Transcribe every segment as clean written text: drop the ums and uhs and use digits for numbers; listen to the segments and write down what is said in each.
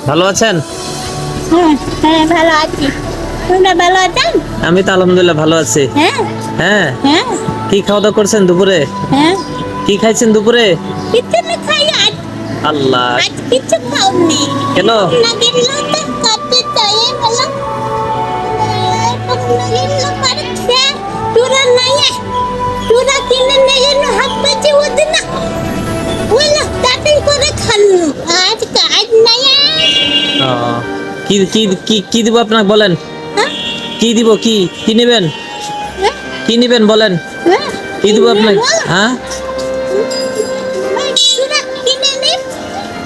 ভালো আছেন? হ্যাঁ হ্যাঁ ভালো আছি। তোমরা ভালো আছেন? আমি তো আলহামদুলিল্লাহ ভালো আছি। হ্যাঁ হ্যাঁ, হ্যাঁ কি খাওয়া দাওয়া করছেন দুপুরে? হ্যাঁ কি খাইছেন দুপুরে? কিছু না খাই আজ। আল্লাহ, আজ কিছু খাওনি। কেন? না গেল তো কাটতে চাই বলো। না গেল পারছে তোরা নাই তোরা কিনে নিয়ে গেল হাত পেছে ওদের না বলো তাতে করে খানু আজ কাজ নাই। ও, কি কি কি কি দিব আপনাকে বলেন? হ্যাঁ কি দিব? কি কি নেবেন? হ্যাঁ কি নেবেন বলেন? হ্যাঁ কি দিব আপনাকে? হ্যাঁ, তোরা কিনে নে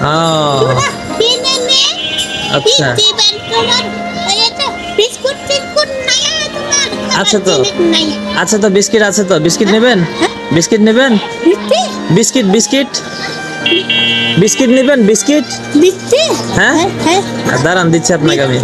ও তোরা কিনে নে। আচ্ছা আচ্ছা তো আচ্ছা তো বিস্কিট আছে তো, বিস্কিট নেবেন? বিস্কিট নেবেন? বিস্কিট বিস্কিট বিস্কিট নেবেন? বিস্কিট? হ্যাঁ, দাঁড়ান দিচ্ছি আপনাকে আমি।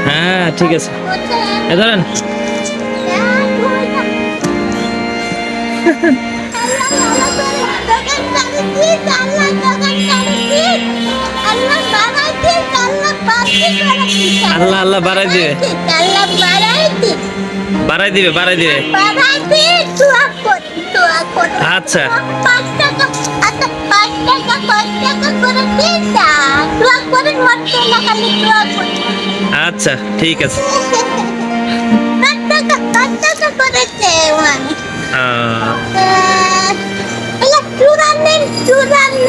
হ্যাঁ ঠিক আছে, এ ধরেন। আল্লাহ আল্লাহ বাড়াই দিবে, বাড়াই দিবে, বাড়াই দিবে। আচ্ছা আচ্ছা ঠিক আছে। চূড়ানে